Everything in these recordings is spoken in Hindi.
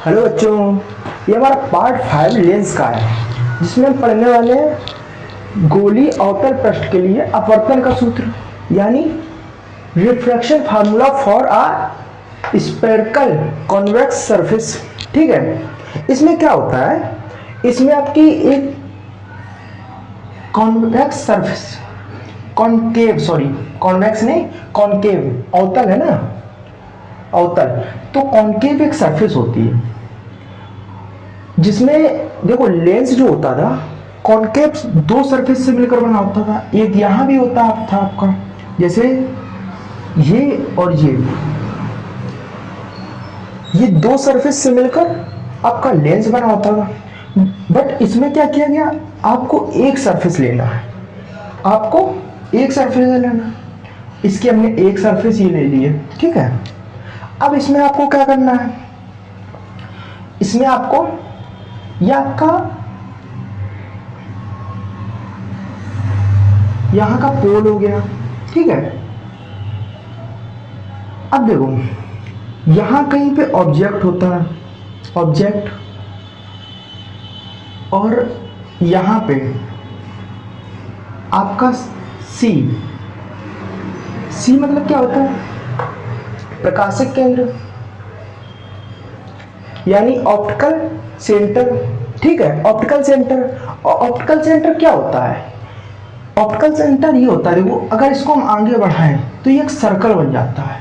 हेलो बच्चों, ये हमारा पार्ट 5 लेंस का है जिसमें हम पढ़ने वाले हैं गोली अवतल पृष्ठ के लिए अपवर्तन का सूत्र यानी refraction formula for a spherical convex surface. ठीक है, इसमें क्या होता है, इसमें आपकी एक कॉन्वेक्स सरफेस, कॉन्वेक्स नहीं कॉन्केव, अवतल है ना, अवतल, तो कॉन्केव एक सरफेस होती है जिसमें देखो लेंस जो होता था कॉन्केव दो सरफेस से मिलकर बना होता था। एक यहां भी होता था आपका, जैसे ये और ये दो सरफेस से मिलकर आपका लेंस बना होता था। बट इसमें क्या किया गया, आपको एक सरफेस लेना है, आपको एक सरफेस लेना है। इसकी हमने एक सरफेस ये ले ली है। ठीक है, अब इसमें आपको क्या करना है, इसमें आपको यह आपका यहां का पोल हो गया। ठीक है, अब देखो यहां कहीं पे ऑब्जेक्ट होता है, ऑब्जेक्ट, और यहां पे आपका सी मतलब क्या होता है, प्रकाशिक केंद्र यानी ऑप्टिकल सेंटर। ठीक है, ऑप्टिकल सेंटर। और ऑप्टिकल सेंटर क्या होता है, ऑप्टिकल सेंटर ये होता है, देखो अगर इसको हम आगे बढ़ाएं तो ये एक सर्कल बन जाता है।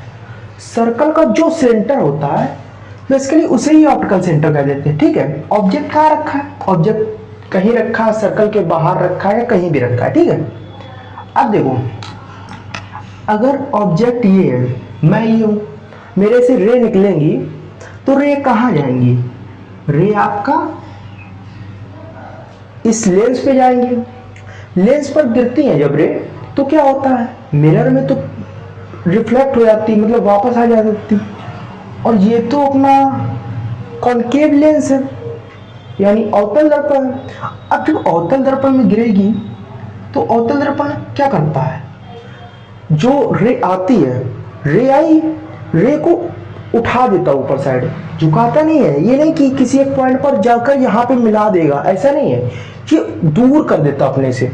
सर्कल का जो सेंटर होता है बेसिकली उसे ही ऑप्टिकल सेंटर कह देते हैं। ठीक है, ऑब्जेक्ट कहाँ रखा है, ऑब्जेक्ट कहीं रखा है, सर्कल के बाहर रखा है या कहीं भी रखा है। ठीक है, अब देखो अगर ऑब्जेक्ट ये है, मैं ये हूं, मेरे से रे निकलेंगी तो रे कहाँ जाएंगी, रे आपका इस लेंस पे जाएंगे। लेंस पर गिरती हैं जब रे तो क्या होता है, मिरर में तो रिफ्लेक्ट हो जाती, मतलब वापस आ जाती। और ये तो अपना कॉन्केव लेंस है यानी अवतल दर्पण। अब जब अवतल दर्पण में गिरेगी तो अवतल दर्पण क्या करता है, जो रे आती है, रे आई, रे को उठा देता ऊपर साइड, झुकाता नहीं है। ये नहीं कि किसी एक पॉइंट पर जाकर यहाँ पे मिला देगा, ऐसा नहीं है, ये दूर कर देता अपने से।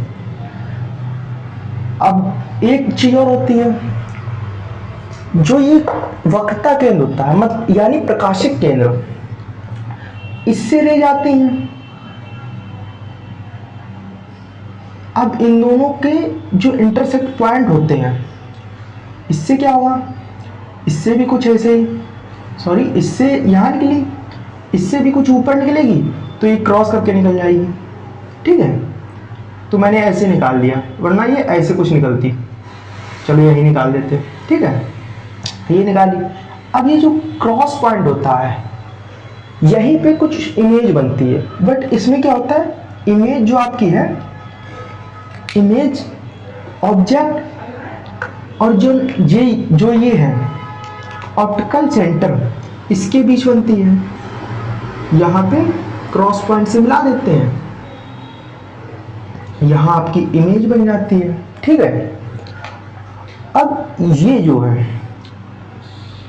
अब एक चीज और होती है, जो ये वक्रता केंद्र होता है, मत यानी प्रकाशिक केंद्र, इससे रे जाती हैं। अब इन दोनों के जो इंटरसेक्ट पॉइंट होते हैं, इससे क्या होगा, इससे भी कुछ ऐसे ही, सॉरी इससे यहाँ निकली, इससे भी कुछ ऊपर निकलेगी तो ये क्रॉस करके निकल जाएगी। ठीक है, तो मैंने ऐसे निकाल लिया, वरना ये ऐसे कुछ निकलती, चलो यही निकाल देते। ठीक है, ये निकाली। अब ये जो क्रॉस पॉइंट होता है यहीं पे कुछ इमेज बनती है। बट इसमें क्या होता है, इमेज जो आपकी है, इमेज ऑब्जेक्ट और जो ये है ऑप्टिकल सेंटर, इसके बीच बनती है। यहां पे क्रॉस पॉइंट से मिला देते हैं, यहां आपकी इमेज बन जाती है। ठीक है, अब ये जो है,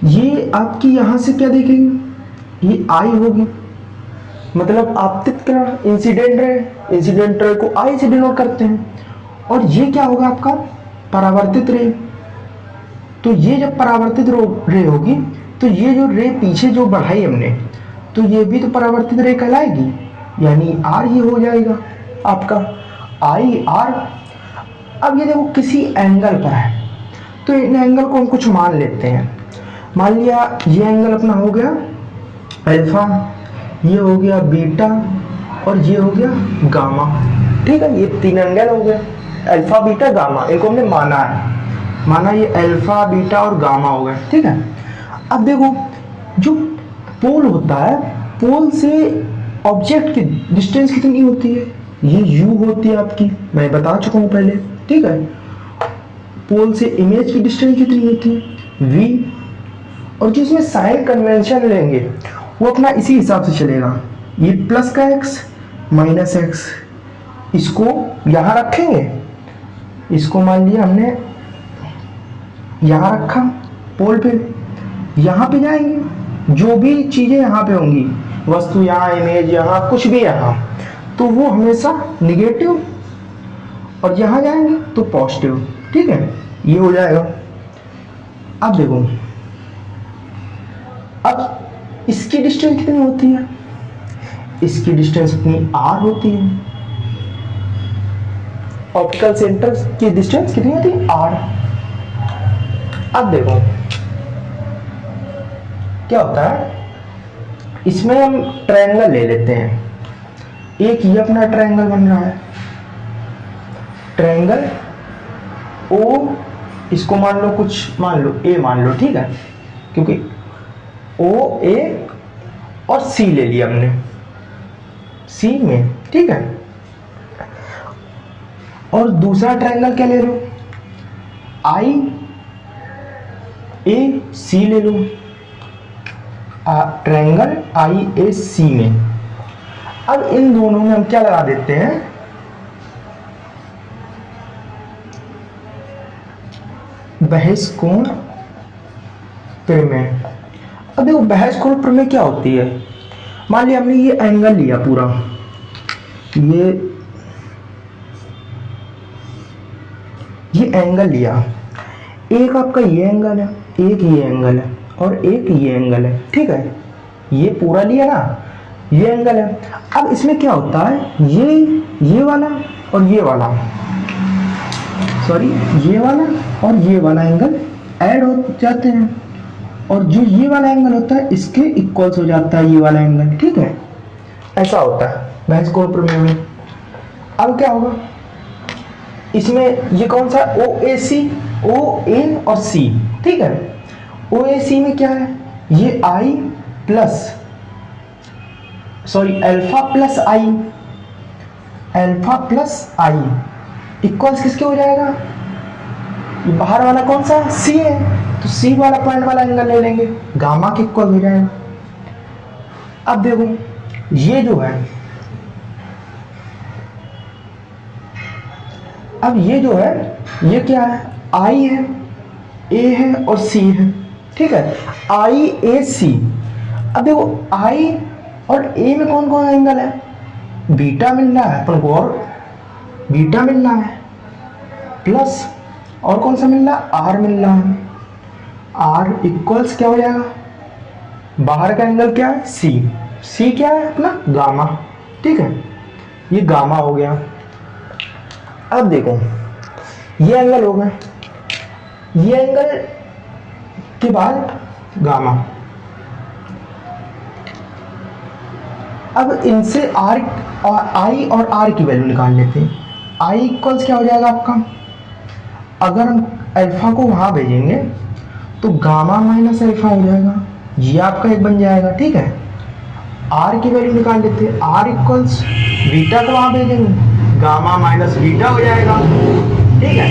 ये आपकी यहां से क्या देखेंगे, ये आई होगी, मतलब आपतित किरण, इंसिडेंट रे को आई से डिनोट करते हैं। और ये क्या होगा आपका, परावर्तित रे। तो ये जब परावर्तित रे होगी तो ये जो रे पीछे जो बढ़ाई हमने, तो ये भी तो परावर्तित रे कहलाएगी, यानी आर ही हो जाएगा आपका, आई आर। अब ये देखो किसी एंगल पर है, तो इन एंगल को हम कुछ मान लेते हैं। मान लिया ये एंगल अपना हो गया अल्फा, ये हो गया बीटा, और ये हो गया गामा। ठीक है, ये तीन एंगल हो गए, अल्फा बीटा गामा, इनको हमने माना है, माना ये अल्फा बीटा और गामा हो गए। ठीक है, अब देखो जो पोल होता है, पोल से ऑब्जेक्ट की डिस्टेंस कितनी होती है, ये u होती है आपकी, मैं बता चुका हूं पहले। ठीक है, पोल से इमेज की डिस्टेंस कितनी होती है, v। और जो इसमें साइन कन्वेंशन लेंगे वो अपना इसी हिसाब से चलेगा, ये प्लस का x माइनस x, इसको यहां रखेंगे, इसको मान लिया हमने यहां रखा पोल पे, यहां पे जाएंगे, जो भी चीजें यहां पे होंगी वस्तु यहाँ, इमेज यहाँ, कुछ भी यहाँ, तो वो हमेशा निगेटिव, और यहाँ जाएंगे तो पॉजिटिव। ठीक है, ये हो जाएगा। अब देखो, अब इसकी डिस्टेंस कितनी होती है? इसकी डिस्टेंस कितनी r होती है। ऑप्टिकल सेंटर की डिस्टेंस कितनी होती है? r। अब देखो क्या होता है, इसमें हम ट्रायंगल ले लेते हैं। एक ये अपना ट्रायंगल बन रहा है, ट्रायंगल ओ, इसको मान लो कुछ, मान लो ए मान लो, ठीक है, क्योंकि ओ ए और सी ले लिया हमने, सी में, ठीक है। और दूसरा ट्रायंगल क्या ले लो? आई ए सी ले लो, ट्रायंगल आई ए सी में। अब इन दोनों में हम क्या लगा देते हैं? बहिष्कोण प्रमेय। अब देखो बहिष्कोण प्रमेय क्या होती है? मान लिया हमने ये एंगल लिया पूरा, ये एंगल लिया, एक आपका ये एंगल है, एक ये एंगल है, और एक ये एंगल है, ठीक है, ये पूरा लिया ना, ये एंगल है। अब इसमें क्या होता है, ये वाला और ये वाला, सॉरी, ये वाला और ये वाला एंगल ऐड हो जाते हैं, और जो ये वाला एंगल होता है इसके इक्वल्स हो जाता है ये वाला एंगल, ठीक है। ऐसा होता है बहिष्कोण प्रमेय में। अब क्या होगा, इसमें ये कौन सा, ओ ए सी, ओ ए और सी, ठीक है। ओ ए सी में क्या है, ये आई plus, sorry, alpha plus I, alpha plus I equals किसके हो जाएगा? ये बाहर वाला कौन सा, सी है, तो सी वाला पॉइंट वाला एंगल ले लेंगे, गामा के इक्वल हो जाएगा। अब देखो ये जो है, अब ये जो है, ये क्या है, आई है, ए है और सी है, ठीक है, आई ए सी। अब देखो आई और ए में कौन कौन एंगल है? बीटा मिल रहा है अपन को, और बीटा मिल रहा है, प्लस और कौन सा मिल रहा है, आर मिल रहा है। आर इक्वल्स क्या हो जाएगा, बाहर का एंगल क्या है, सी, सी क्या है अपना, गामा, ठीक है, ये गामा हो गया। अब देखो ये एंगल हो गया, ये एंगल के बाद गामा। अब इनसे आर और आई और आर की वैल्यू निकाल लेते हैं। आई इक्वल्स क्या हो जाएगा आपका, अगर हम अल्फा को वहां भेजेंगे तो गामा माइनस अल्फा हो जाएगा, ये आपका एक बन जाएगा, ठीक है। आर की वैल्यू निकाल लेते हैं, आर इक्वल्स बीटा को वहां भेजेंगे, गामा माइनस बीटा हो जाएगा, ठीक है,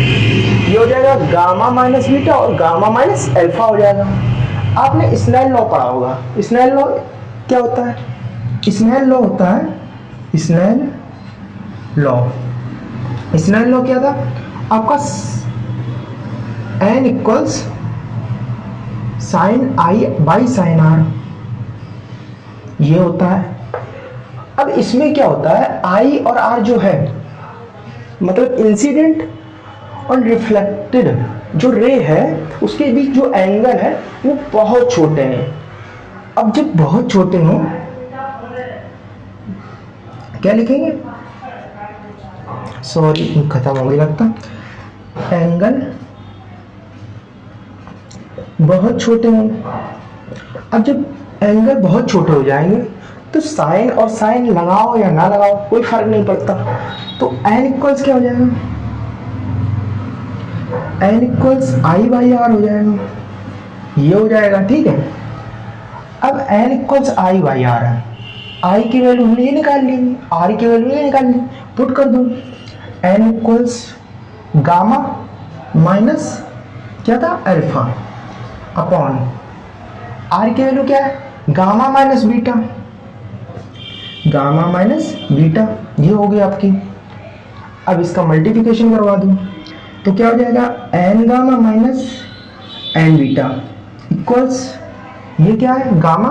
ये हो जाएगा गामा माइनस बीटा और गामा माइनस अल्फा हो जाएगा। आपने स्नेल लॉ पढ़ा होगा, स्नेल लॉ क्या होता है, स्नेल लॉ होता है, स्नेल लॉ, स्नेल लॉ क्या था आपका, n equals sine i by sine r, ये होता है। अब इसमें क्या होता है, आई और आर जो है, मतलब इंसिडेंट और रिफ्लेक्टेड जो रे है उसके बीच जो एंगल है वो बहुत छोटे हैं। अब जब बहुत छोटे हों, क्या लिखेंगे, सॉरी खत्म हो गया लगता, एंगल बहुत छोटे हों। अब जब एंगल बहुत छोटे हो जाएंगे तो साइन और साइन लगाओ या ना लगाओ कोई फर्क नहीं पड़ता, तो एन इक्वल्स क्या हो जाएगा, n equals i by r हो जाएगा, ये हो जाएगा, ठीक है। अब n equals i by r है, आई की वैल्यू हमने ये निकाल ली, आर की वैल्यू ये निकाल ली, पुट कर दो, एन इक्वल्स गामा माइनस क्या था, अल्फा, अपॉन आर की वैल्यू क्या है, gamma minus beta, gamma minus beta, ये हो गई आपकी। अब इसका मल्टीप्लिकेशन करवा दूं तो क्या हो जाएगा, n gamma minus n beta equals, ये क्या है, गामा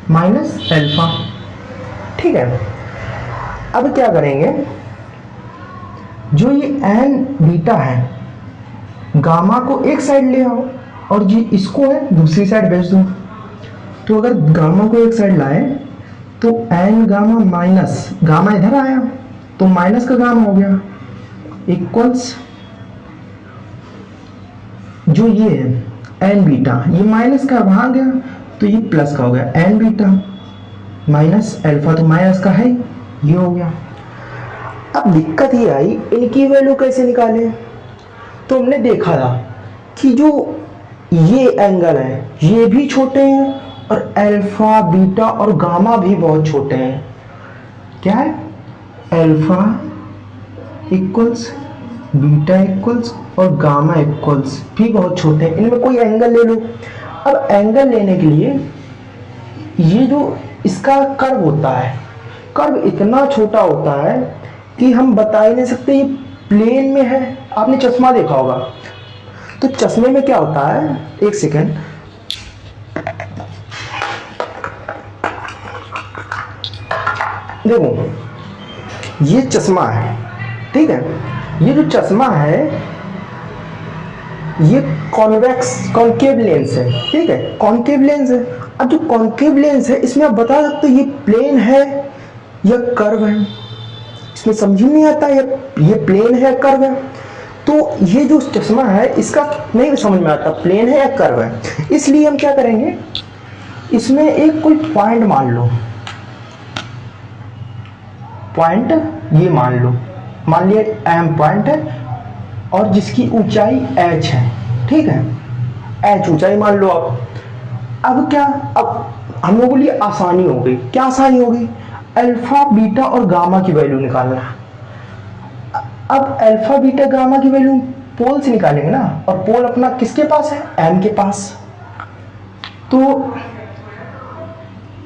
माइनस अल्फा। ठीक है, अब क्या करेंगे, जो ये एन बीटा है, गामा को एक साइड ले आओ और ये इसको है दूसरी साइड भेज दो। तो अगर गामा को एक साइड लाए तो एन गामा माइनस गामा इधर आया तो माइनस का गामा हो गया इक्वल्स जो ये है एन बीटा, ये माइनस का वहां गया तो ये प्लस का हो गया एन बीटा माइनस अल्फा, तो माइनस का है ये हो गया। अब दिक्कत ये आई इनकी वैल्यू कैसे निकालें। तो हमने देखा था कि जो ये एंगल है ये भी छोटे हैं और अल्फा बीटा और गामा भी बहुत छोटे हैं। क्या है, अल्फा इक्वल्स बीटा इक्वल्स और गामा इक्वल्स भी बहुत छोटे हैं। इनमें कोई एंगल ले लो। अब एंगल लेने के लिए ये जो इसका कर्व होता है, कर्व इतना छोटा होता है कि हम बता ही नहीं सकते ये प्लेन में है। आपने चश्मा देखा होगा, तो चश्मे में क्या होता है, एक सेकेंड, देखो ये चश्मा है, ठीक है, ये जो चश्मा है ये कॉन्वेक्स कॉन्केव लेंस है, ठीक है, कॉन्केव लेंस है। अब जो कॉन्केव लेंस है इसमें आप बता सकते हो ये प्लेन है या कर्व है। इसमें समझ नहीं आता ये प्लेन है या कर्व है। तो ये जो चश्मा है इसका नहीं समझ में आता प्लेन है या कर्व है। इसलिए हम क्या करेंगे, इसमें एक कोई पॉइंट मान लो, पॉइंट ये मान लो, मान लिया एम पॉइंट है और जिसकी ऊंचाई h है, ठीक है, h ऊंचाई मान लो आप। अब क्या, अब हम लोगों के लिए आसानी हो गई। क्या आसानी हो गई, अल्फा बीटा और गामा की वैल्यू निकालना। अब अल्फा बीटा गामा की वैल्यू पोल से निकालेंगे ना, और पोल अपना किसके पास है, m के पास। तो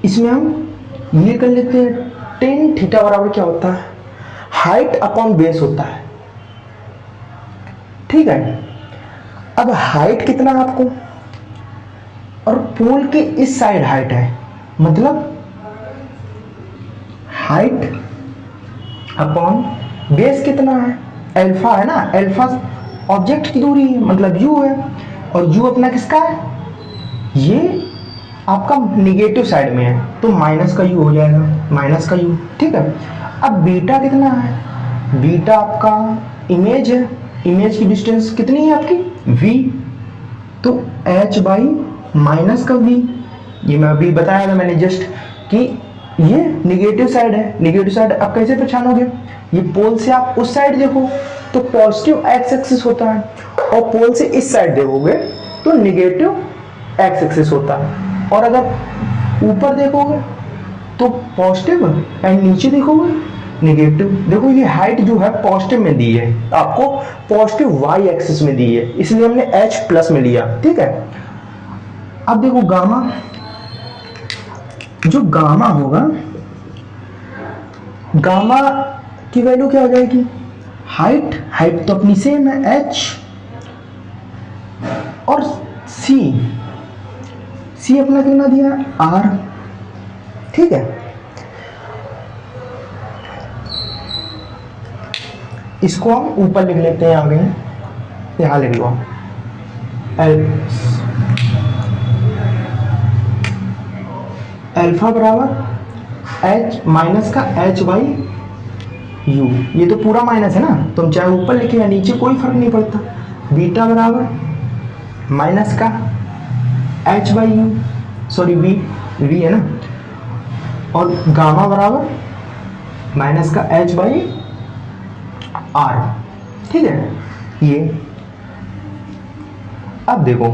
इसमें हम ये कर लेते हैं, टेन थीटा बराबर क्या होता है, हाइट अपॉन बेस होता है, ठीक है। अब हाइट कितना है आपको, और पोल के इस साइड हाइट है, मतलब हाइट अपॉन बेस कितना है, अल्फा है ना, अल्फा ऑब्जेक्ट की दूरी है, मतलब यू है, और यू अपना किसका है, ये आपका निगेटिव साइड में है, तो माइनस का यू हो जाएगा, माइनस का यू, ठीक है। अब बीटा कितना है, बीटा आपका इमेज है, इमेज की डिस्टेंस कितनी है आपकी v, तो h बाई माइनस का v, ये मैं अभी बताया था मैंने जस्ट कि ये निगेटिव साइड है। निगेटिव साइड आप कैसे पहचानोगे, ये पोल से आप उस साइड देखो तो पॉजिटिव एक्स एक्सिस होता है, और पोल से इस साइड देखोगे तो निगेटिव एक्स एक्सिस होता है, और अगर ऊपर देखोगे तो पॉजिटिव एंड नीचे देखोगे नेगेटिव। देखो ये हाइट जो है पॉजिटिव में दी है, आपको पॉजिटिव वाई एक्सिस में दी है, इसलिए हमने h प्लस में लिया, ठीक है। अब देखो गामा, जो गामा होगा, गामा की वैल्यू क्या हो जाएगी, हाइट, हाइट तो अपनी सेम है h, और c, c अपना कितना दिया है r, ठीक है। इसको हम ऊपर लिख लेते हैं, आगे यहां लिख लो अल्फा बराबर h माइनस का h बाई यू, ये तो पूरा माइनस है ना, तुम चाहे ऊपर लिखे या नीचे कोई फर्क नहीं पड़ता। बीटा बराबर माइनस का h by you, sorry v है ना, और गामा बराबर माइनस का h बाई r, ठीक है। ये अब देखो,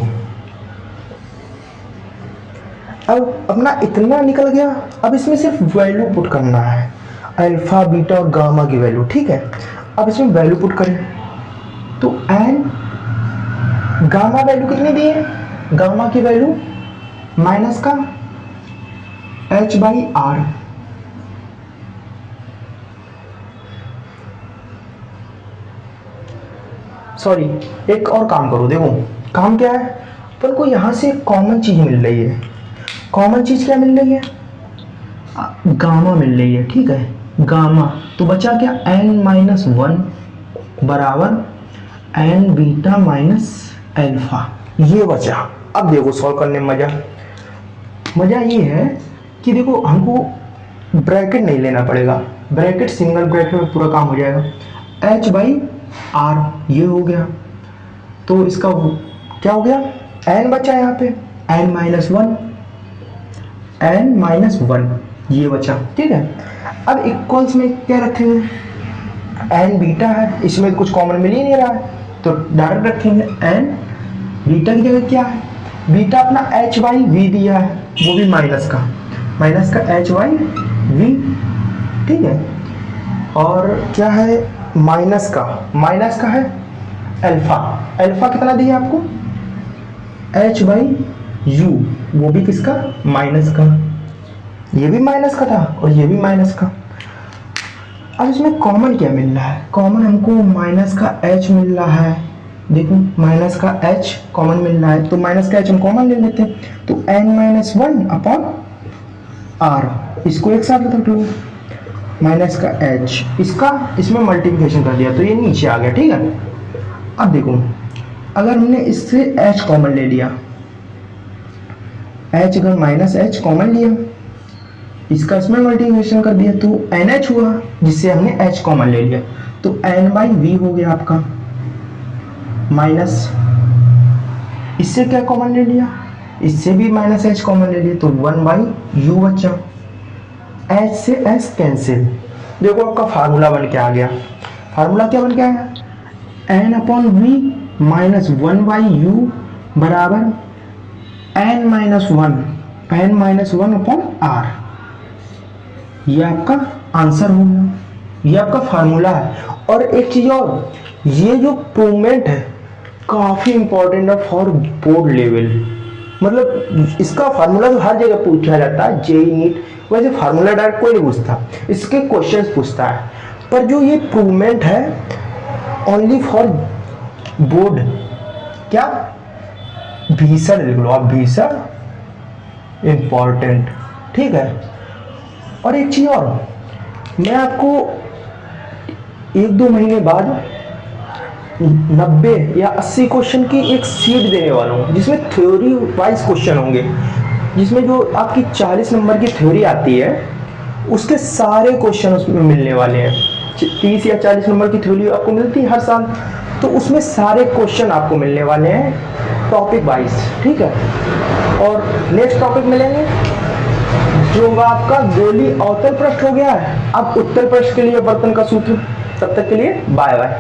अब अपना इतना निकल गया, अब इसमें सिर्फ वैल्यू पुट करना है, अल्फा बीटा और गामा की वैल्यू, ठीक है। अब इसमें वैल्यू पुट करें तो एन गामा वैल्यू कितनी दी है, गामा की वैल्यू माइनस का h बाई आर, सॉरी एक और काम करो, देखो काम क्या है, अपन को यहां से कॉमन चीज मिल रही है, कॉमन चीज क्या मिल रही है? गामा मिल रही है, ठीक है, गामा। तो बचा क्या? n-1 बराबर एन बीटा माइनस एल्फा, ये बचा। अब देखो सॉल्व करने में मजा ये है कि देखो हमको ब्रैकेट नहीं लेना पड़ेगा, ब्रैकेट सिंगल ब्रैकेट में पूरा काम हो जाएगा। h/r ये हो गया, तो इसका क्या हो गया? n बचा यहाँ पे, n-1 ये बचा, ठीक है। अब इक्वल्स में क्या रखेंगे? n बीटा है, इसमें कुछ कॉमन मिल ही नहीं रहा है, तो डायरेक्ट रखेंगे n बीटा की जगह क्या है? बीटा अपना h/v दिया है, वो भी माइनस का h/v, ठीक है। और क्या है? माइनस का है अल्फा कितना दिया आपको? h/u, वो भी किसका? माइनस का। ये भी माइनस का था और ये भी माइनस का। अब इसमें कॉमन क्या मिल रहा है? कॉमन हमको माइनस का h मिल रहा है, देखो माइनस का h कॉमन मिल रहा है, तो माइनस का h हम कॉमन ले लेते हैं, तो n-1/r, इसको एक साथ रख लो, माइनस का h, इसमें मल्टीप्लिकेशन कर दिया तो ये नीचे आ गया, ठीक है। अब देखो अगर हमने इससे h कॉमन ले लिया, h अगर माइनस h कॉमन लिया, इसका इसमें मल्टीप्लिकेशन कर दिया तो NH हुआ, जिससे हमने h कॉमन ले लिया, तो n/v हो गया आपका, माइनस इससे क्या कॉमन ले लिया? इससे भी माइनस h कॉमन ले लिया, तो 1/u बचा, h से s कैंसिल। देखो आपका फार्मूला बन के आ गया। फार्मूला क्या बन के आया? n/v माइनस 1/u बराबर n-1/r। ये आपका आंसर हो गया, ये आपका फार्मूला है। और एक चीज और, ये जो प्रूवमेंट है काफी इंपॉर्टेंट है फॉर बोर्ड लेवल, मतलब इसका फार्मूला तो हर जगह पूछा जाता है, जेई नीट, वैसे फार्मूला डायरेक्ट कोई नहीं पूछता, इसके क्वेश्चंस पूछता है, पर जो ये प्रूवमेंट है ओनली फॉर बोर्ड, क्या? भीषण लिख लो आप, भीषण इंपॉर्टेंट, ठीक है। और एक चीज और, मैं आपको 1-2 महीने बाद 90 या 80 क्वेश्चन की एक सीट देने वाला हूँ, जिसमें थ्योरी वाइज क्वेश्चन होंगे, जिसमें जो आपकी 40 नंबर की थ्योरी आती है उसके सारे क्वेश्चन उसमें मिलने वाले हैं। 30 या 40 नंबर की थ्योरी आपको मिलती है हर साल, तो उसमें सारे क्वेश्चन आपको मिलने वाले हैं टॉपिक वाइज, ठीक है। और नेक्स्ट टॉपिक मिलेंगे जो होगा आपका गोली अवतल पृष्ठ हो गया है, अब उत्तल पृष्ठ के लिए बर्तन का सूत्र। तब तक के लिए बाय बाय।